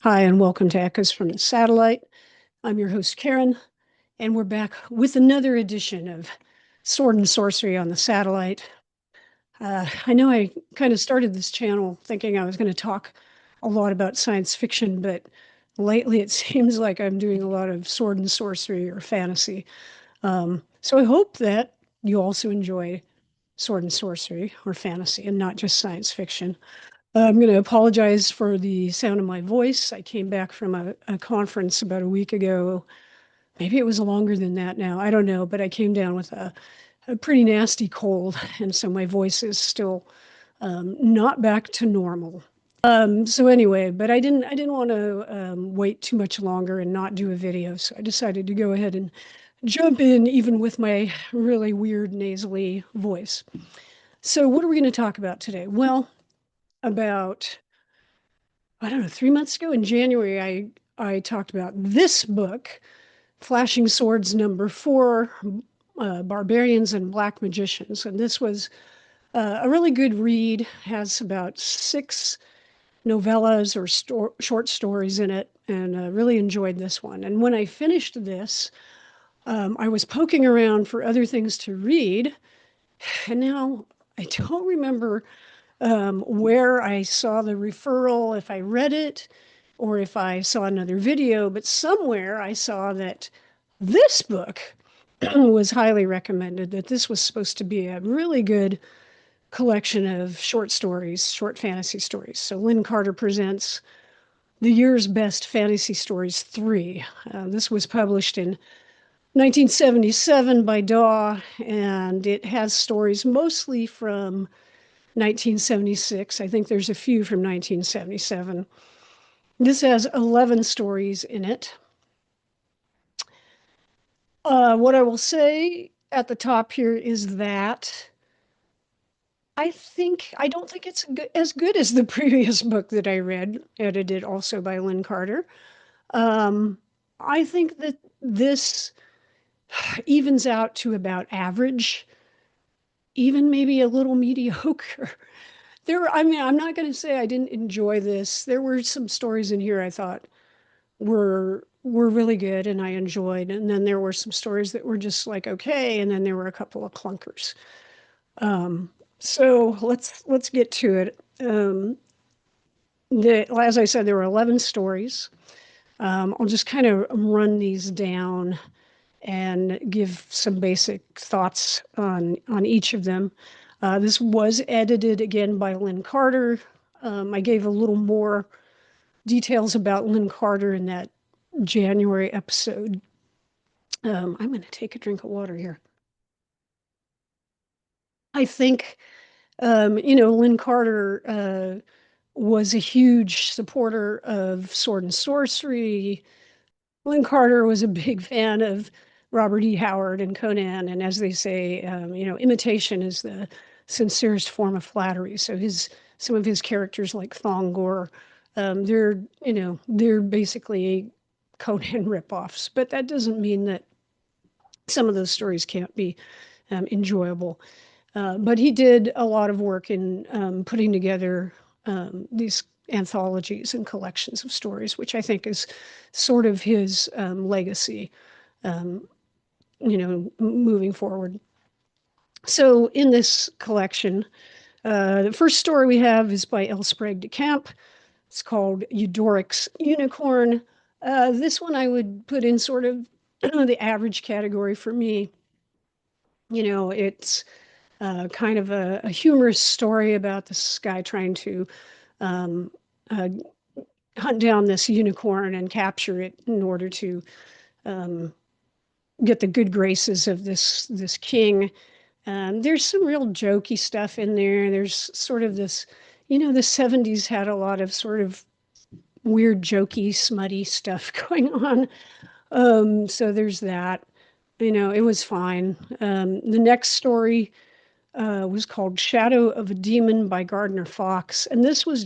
Hi, and welcome to Echoes from the Satellite. I'm your host, Karen, and we're back with another edition of Sword and Sorcery on the Satellite. I know I kind of started this channel thinking I was going to talk a lot about science fiction, but lately it seems like I'm doing a lot of sword and sorcery or fantasy. So I hope that you also enjoy sword and sorcery or fantasy and not just science fiction. I'm going to apologize for the sound of my voice. I came back from a conference about a week ago. Maybe it was longer than that now. I don't know, but I came down with a pretty nasty cold, and so my voice is still not back to normal. So anyway, but I didn't want to wait too much longer and not do a video, so I decided to go ahead and jump in, even with my really weird nasally voice. So what are we going to talk about today? Well, about I don't know, 3 months ago in January, I talked about this book, Flashing Swords #4, Barbarians and Black Magicians. And this was a really good read, has about 6 novellas or short stories in it, and really enjoyed this one. And when I finished this, I was poking around for other things to read, and now I don't remember where I saw the referral, if I read it or if I saw another video, but somewhere I saw that this book was highly recommended, that this was supposed to be a really good collection of short stories, short fantasy stories. So Lynn Carter presents the year's best fantasy stories 3. This was published in 1977 by Daw, and it has stories mostly from 1976. I think there's a few from 1977. This has 11 stories in it. What I will say at the top here is that I don't think it's as good as the previous book that I read, edited also by Lynn Carter. I think that this evens out to about average, even maybe a little mediocre. I mean, I'm not going to say I didn't enjoy this. There were some stories in here I thought were really good and I enjoyed, and then there were some stories that were just like okay, and then there were a couple of clunkers. So let's get to it. As I said, there were 11 stories. I'll just kind of run these down and give some basic thoughts on each of them. This was edited again by Lynn Carter. I gave a little more details about Lynn Carter in that January episode. I'm going to take a drink of water here. I think, Lynn Carter was a huge supporter of sword and sorcery. Lynn Carter was a big fan of Robert E. Howard and Conan, and as they say, imitation is the sincerest form of flattery. So some of his characters, like Thongor, they're basically Conan ripoffs. But that doesn't mean that some of those stories can't be enjoyable. But he did a lot of work in putting together these anthologies and collections of stories, which I think is sort of his legacy, moving forward. So in this collection, the first story we have is by L. Sprague de Camp. It's called Eudoric's Unicorn. This one I would put in sort of the average category for me. It's kind of a humorous story about this guy trying to um, uh, hunt down this unicorn and capture it in order to get the good graces of this king. There's some real jokey stuff in there. There's sort of this, the 70s had a lot of sort of weird, jokey, smutty stuff going on. So there's that. It was fine. The next story was called Shadow of a Demon by Gardner Fox. And this was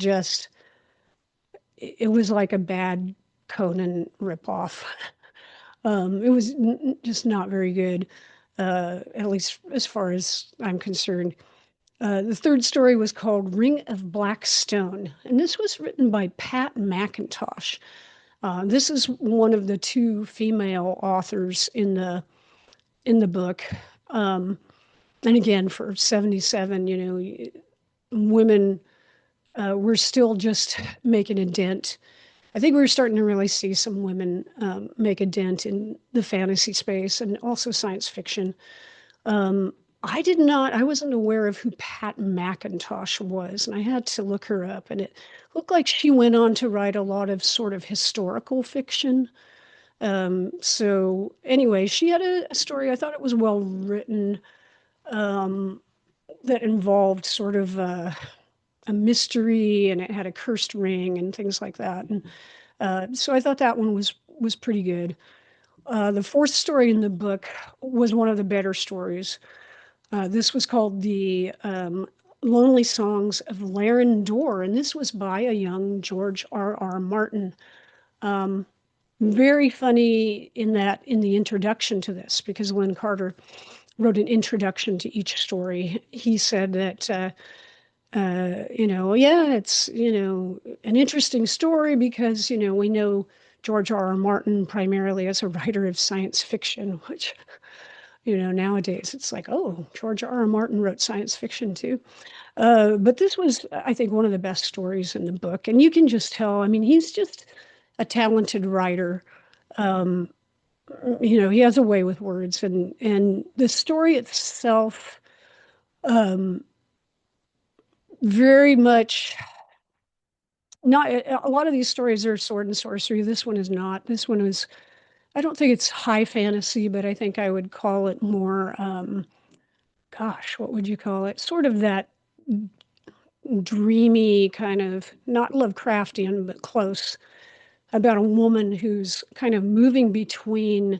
it was like a bad Conan ripoff. It was just not very good, at least as far as I'm concerned. The third story was called Ring of Black Stone, and this was written by Pat McIntosh. This is one of the two female authors in the book. Um, and again, for 77, women were still just making a dent. I think we were starting to really see some women make a dent in the fantasy space and also science fiction. Um, I wasn't aware of who Pat McIntosh was, and I had to look her up. And it looked like she went on to write a lot of sort of historical fiction. So anyway, she had a story. I thought it was well written, um, that involved sort of a mystery, and it had a cursed ring and things like that. And so I thought that one was pretty good. The fourth story in the book was one of the better stories. This was called the Lonely Songs of Laren Dor, and this was by a young George R. Martin. Um, Very funny in the introduction to this, because Lynn Carter wrote an introduction to each story. He said that yeah, it's an interesting story because we know George R. R. Martin primarily as a writer of science fiction, which nowadays it's like, oh, George R. R. Martin wrote science fiction too. But this was, I think, one of the best stories in the book, and you can just tell. I mean, he's just a talented writer. Um, he has a way with words, and the story itself, um, very much not. A lot of these stories are sword and sorcery. This one is not. This one is. I don't think it's high fantasy, but I think I would call it more. Gosh, what would you call it? Sort of that dreamy kind of, not Lovecraftian, but close, about a woman who's kind of moving between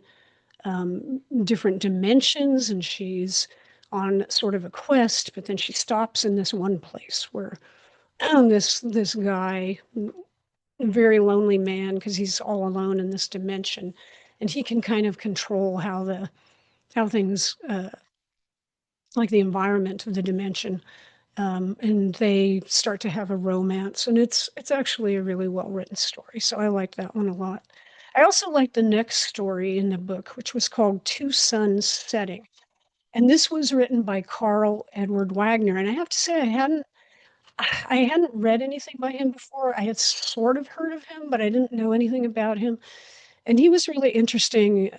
different dimensions, and she's on sort of a quest, but then she stops in this one place where this guy, a very lonely man, because he's all alone in this dimension, and he can kind of control how things like the environment of the dimension, and they start to have a romance, and it's actually a really well written story. So I liked that one a lot. I also liked the next story in the book, which was called Two Suns Setting, and this was written by Carl Edward Wagner. And I have to say, I hadn't read anything by him before. I had sort of heard of him, but I didn't know anything about him. And he was really interesting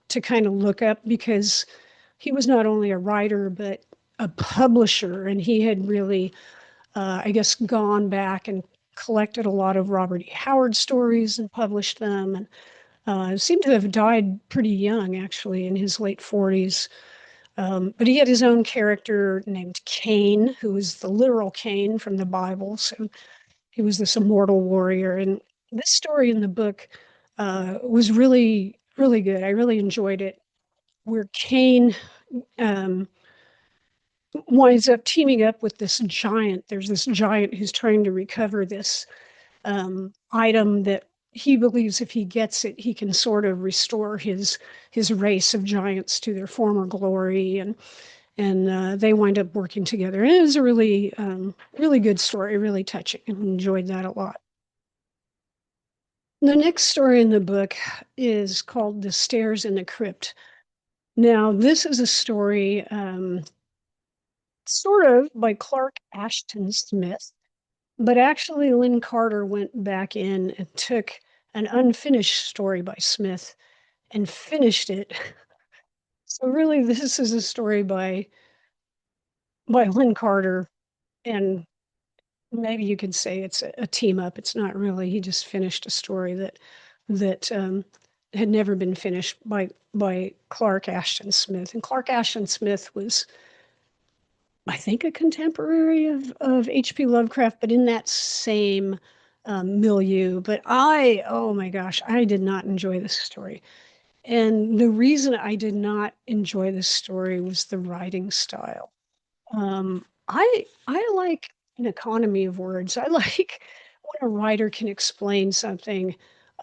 to kind of look up, because he was not only a writer but a publisher, and he had really, I guess, gone back and collected a lot of Robert E. Howard stories and published them, and seemed to have died pretty young, actually, in his late 40s. But he had his own character named Cain, who was the literal Cain from the Bible. So he was this immortal warrior. And this story in the book was really, really good. I really enjoyed it, where Cain um, winds up teaming up with this giant. There's this giant who's trying to recover this item that he believes if he gets it, he can sort of restore his race of giants to their former glory, and they wind up working together. And it was a really really good story, really touching, and enjoyed that a lot. The next story in the book is called The Stairs in the Crypt. Now, this is a story sort of by Clark Ashton Smith. But actually, Lynn Carter went back in and took an unfinished story by Smith and finished it. So really, this is a story by Lynn Carter, and maybe you could say it's a team up. It's not really. He just finished a story that had never been finished by Clark Ashton Smith. And Clark Ashton Smith was, I think, a contemporary of H.P. Lovecraft, but in that same milieu. But oh my gosh, I did not enjoy this story. And the reason I did not enjoy this story was the writing style. I like an economy of words. I like when a writer can explain something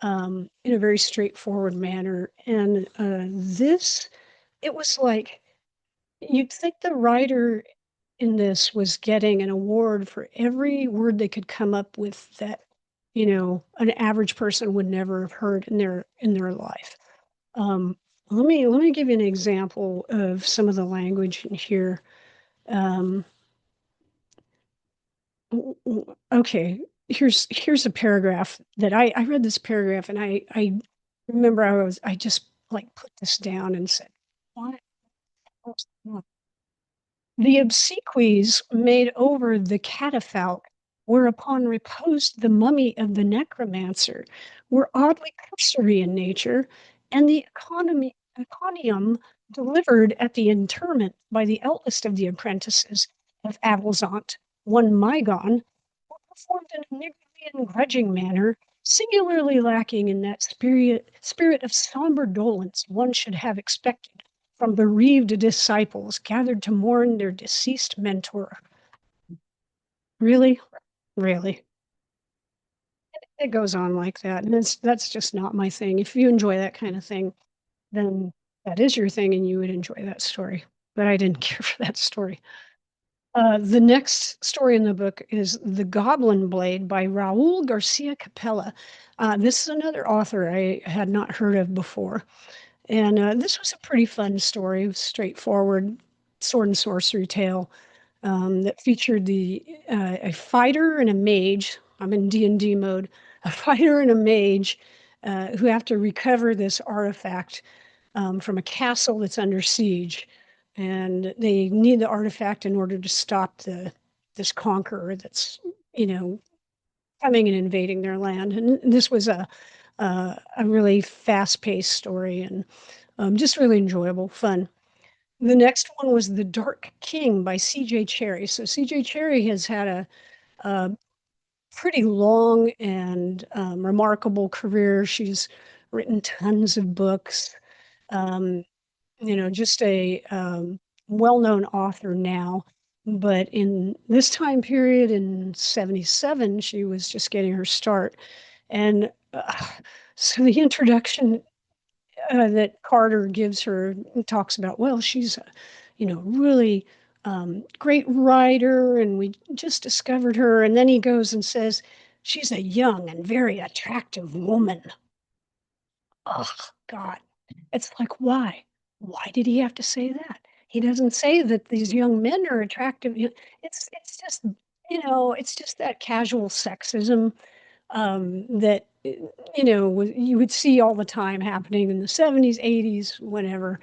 in a very straightforward manner. And it was like, you'd think the writer in this was getting an award for every word they could come up with that, an average person would never have heard in their life. Um, let me give you an example of some of the language in here. Um, okay, here's a paragraph that I read this paragraph and I remember I just like put this down and said, what? The obsequies made over the catafalque, whereupon reposed the mummy of the necromancer, were oddly cursory in nature, and the iconium delivered at the interment by the eldest of the apprentices of Avelzant, one Mygon, were performed in a niggardly and grudging manner, singularly lacking in that spirit of somber dolence one should have expected from bereaved disciples gathered to mourn their deceased mentor. Really? Really? It goes on like that. And that's just not my thing. If you enjoy that kind of thing, then that is your thing and you would enjoy that story. But I didn't care for that story. The next story in the book is The Goblin Blade by Raul Garcia Capella. This is another author I had not heard of before. And this was a pretty fun story, straightforward sword and sorcery tale that featured a fighter and a mage. I'm in D&D mode. A fighter and a mage who have to recover this artifact from a castle that's under siege, and they need the artifact in order to stop this conqueror that's you know coming and invading their land. And this was a really fast-paced story and just really enjoyable, fun. The next one was The Dark King by C.J. Cherry. So C.J. Cherry has had a pretty long and remarkable career. She's written tons of books. Um, just a well-known author now. But in this time period in 77, she was just getting her start. And so the introduction that Carter gives her talks about, well, she's a, really great writer, and we just discovered her. And then he goes and says, she's a young and very attractive woman. Oh, God. It's like, why? Why did he have to say that? He doesn't say that these young men are attractive. It's just, it's just that casual sexism that you would see all the time happening in the 70s, 80s, whenever.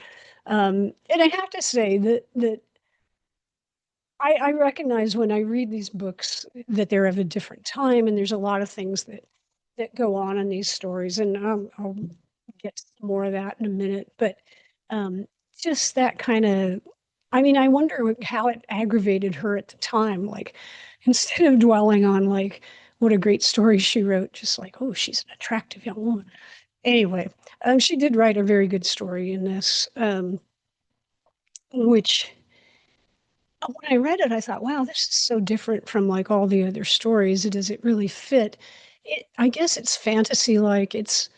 And I have to say that I recognize when I read these books that they're of a different time, and there's a lot of things that go on in these stories, and I'll get to more of that in a minute. But um, just that kind of, I mean, I wonder how it aggravated her at the time. Like, instead of dwelling on like what a great story she wrote, just like, oh, she's an attractive young woman. Anyway, she did write a very good story in this, which when I read it, I thought, wow, this is so different from like all the other stories. Does it really fit? I guess it's fantasy like. It's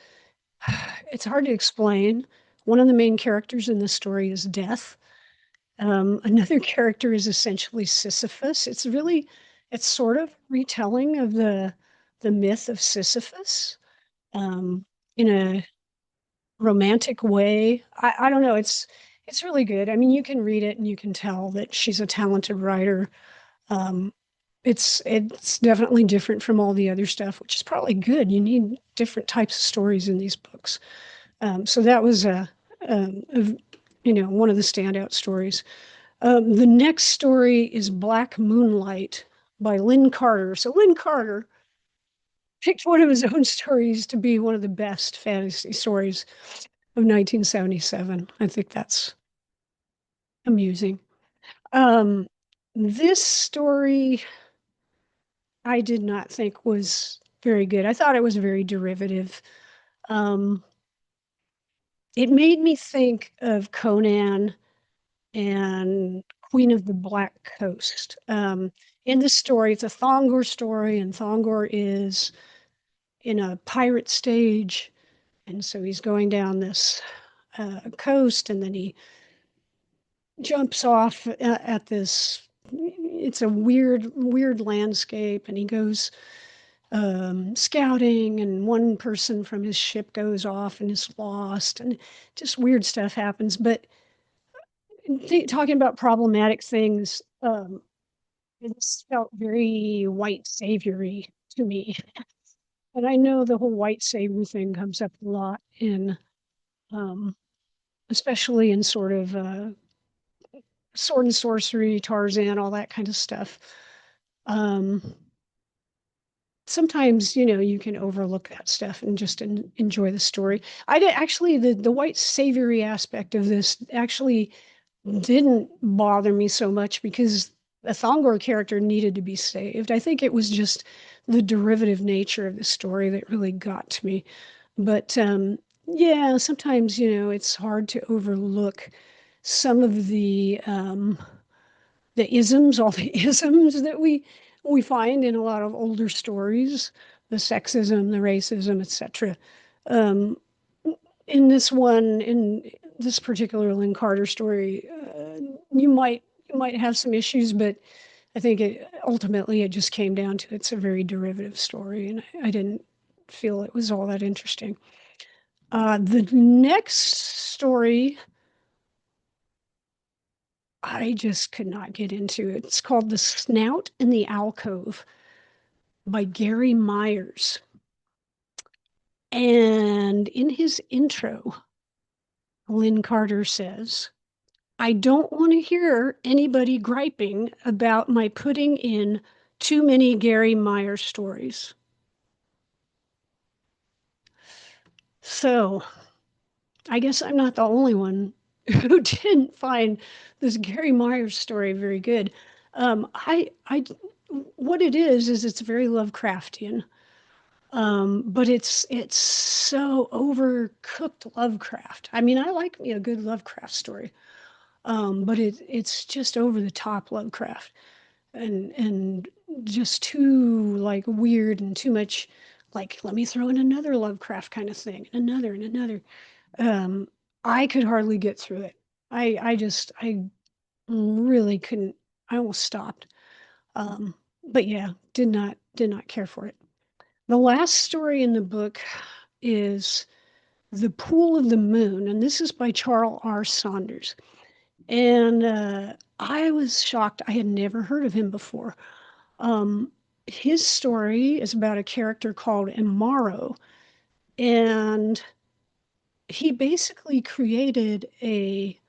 hard to explain. One of the main characters in the story is Death. Another character is essentially Sisyphus. It's sort of retelling of the myth of Sisyphus um, in a romantic way. I don't know. It's really good. I mean, you can read it and you can tell that she's a talented writer. Um, it's definitely different from all the other stuff, which is probably good. You need different types of stories in these books. So that was one of the standout stories. The next story is Black Moonlight by Lynn Carter. So Lynn Carter picked one of his own stories to be one of the best fantasy stories of 1977. I think that's amusing. Um, this story I did not think was very good. I thought it was very derivative. Um, it made me think of Conan and Queen of the Black Coast. In this story, it's a Thongor story, and Thongor is in a pirate stage. And so he's going down this coast, and then he jumps off at this it's a weird landscape, and he goes scouting, and one person from his ship goes off and is lost, and just weird stuff happens. But talking about problematic things, it just felt very white saviory to me. And I know the whole white savior thing comes up a lot in, um, especially in sort of sword and sorcery, Tarzan, all that kind of stuff. Um, Sometimes, you can overlook that stuff and just enjoy the story. I did actually, the white savory aspect of this actually didn't bother me so much because the Thongor character needed to be saved. I think it was just the derivative nature of the story that really got to me. But yeah, sometimes, it's hard to overlook some of the isms, all the isms that we find in a lot of older stories, the sexism, the racism, etc. Um, in this particular Lynn Carter story, you might have some issues, but I think ultimately it just came down to it's a very derivative story, and I didn't feel it was all that interesting. The next story I just could not get into. It's called The Snout in the Alcove by Gary Myers. And in his intro, Lynn Carter says, I don't want to hear anybody griping about my putting in too many Gary Myers stories. So I guess I'm not the only one who didn't find this Gary Myers story very good. What it is it's very Lovecraftian, but it's so overcooked Lovecraft. I mean, I like me a good Lovecraft story, but it's just over the top Lovecraft, and just too like weird and too much. Like, let me throw in another Lovecraft kind of thing, another and another. Um, I could hardly get through it. I really couldn't. I almost stopped. But yeah, did not care for it. The last story in the book is The Pool of the Moon, and this is by Charles R. Saunders. And I was shocked. I had never heard of him before. Um, his story is about a character called Imaro, and he basically created a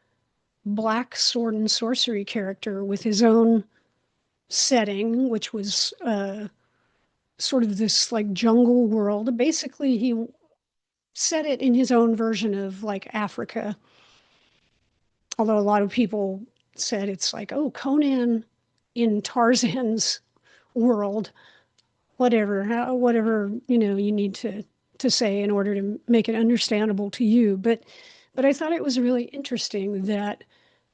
black sword and sorcery character with his own setting, which was sort of this like jungle world. Basically, he set it in his own version of like Africa, although a lot of people said it's like, oh, Conan in Tarzan's world, whatever you need to say in order to make it understandable to you. But I thought it was really interesting that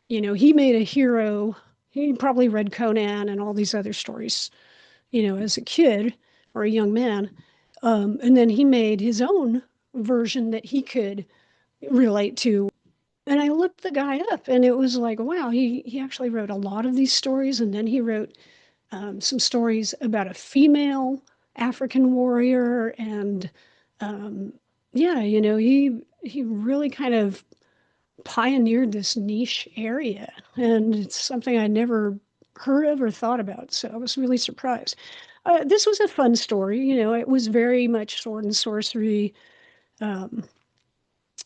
he made a hero. He probably read Conan and all these other stories, as a kid or a young man. And then he made his own version that he could relate to. And I looked the guy up, and it was like, wow, he actually wrote a lot of these stories. And then he wrote some stories about a female African warrior. And yeah, he really kind of pioneered this niche area, and it's something I never heard of or thought about. So I was really surprised. This was a fun story. It was very much sword and sorcery, um,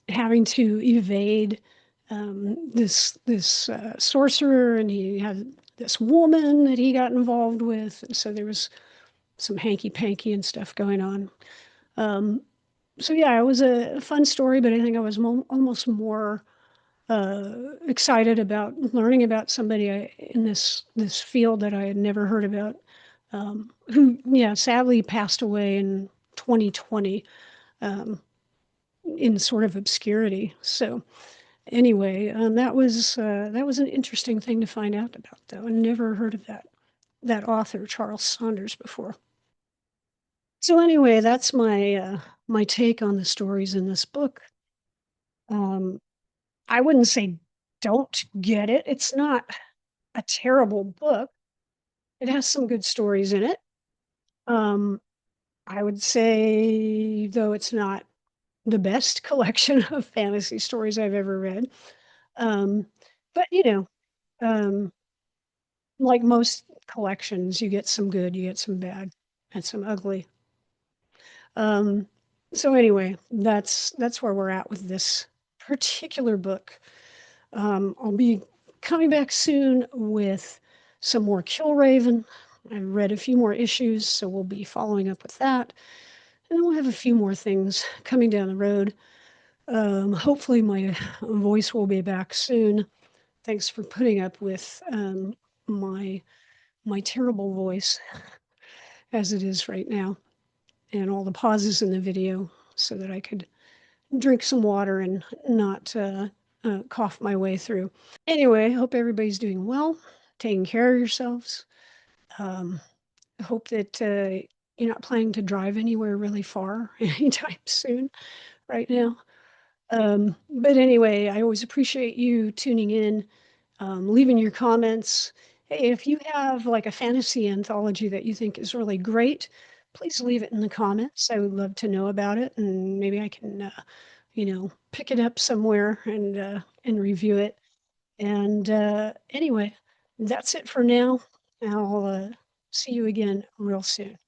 having to evade this sorcerer, and he had this woman that he got involved with, and so there was some hanky panky and stuff going on. Um, so yeah, it was a fun story, but I think I was almost more excited about learning about somebody in this field that I had never heard about, who, yeah, sadly passed away in 2020, um, in sort of obscurity. So anyway, that was an interesting thing to find out about, though. I never heard of that author, Charles Saunders, before. So anyway, that's my take on the stories in this book. Um, I wouldn't say don't get it. It's not a terrible book. It has some good stories in it. Um, I would say, though it's not the best collection of fantasy stories I've ever read. Um, but um, like most collections, you get some good, you get some bad, and some ugly. Um, so anyway, that's where we're at with this particular book. I'll be coming back soon with some more Killraven. I've read a few more issues, so we'll be following up with that. And then we'll have a few more things coming down the road. Hopefully, my voice will be back soon. Thanks for putting up with my my terrible voice as it is right now, and all the pauses in the video so that I could drink some water and not cough my way through. Anyway, I hope everybody's doing well, taking care of yourselves. Um, I hope that you're not planning to drive anywhere really far anytime soon right now. But anyway, I always appreciate you tuning in, leaving your comments. Hey, if you have like a fantasy anthology that you think is really great, please leave it in the comments. I would love to know about it, and maybe I can, pick it up somewhere and review it. And anyway, that's it for now. I'll see you again real soon.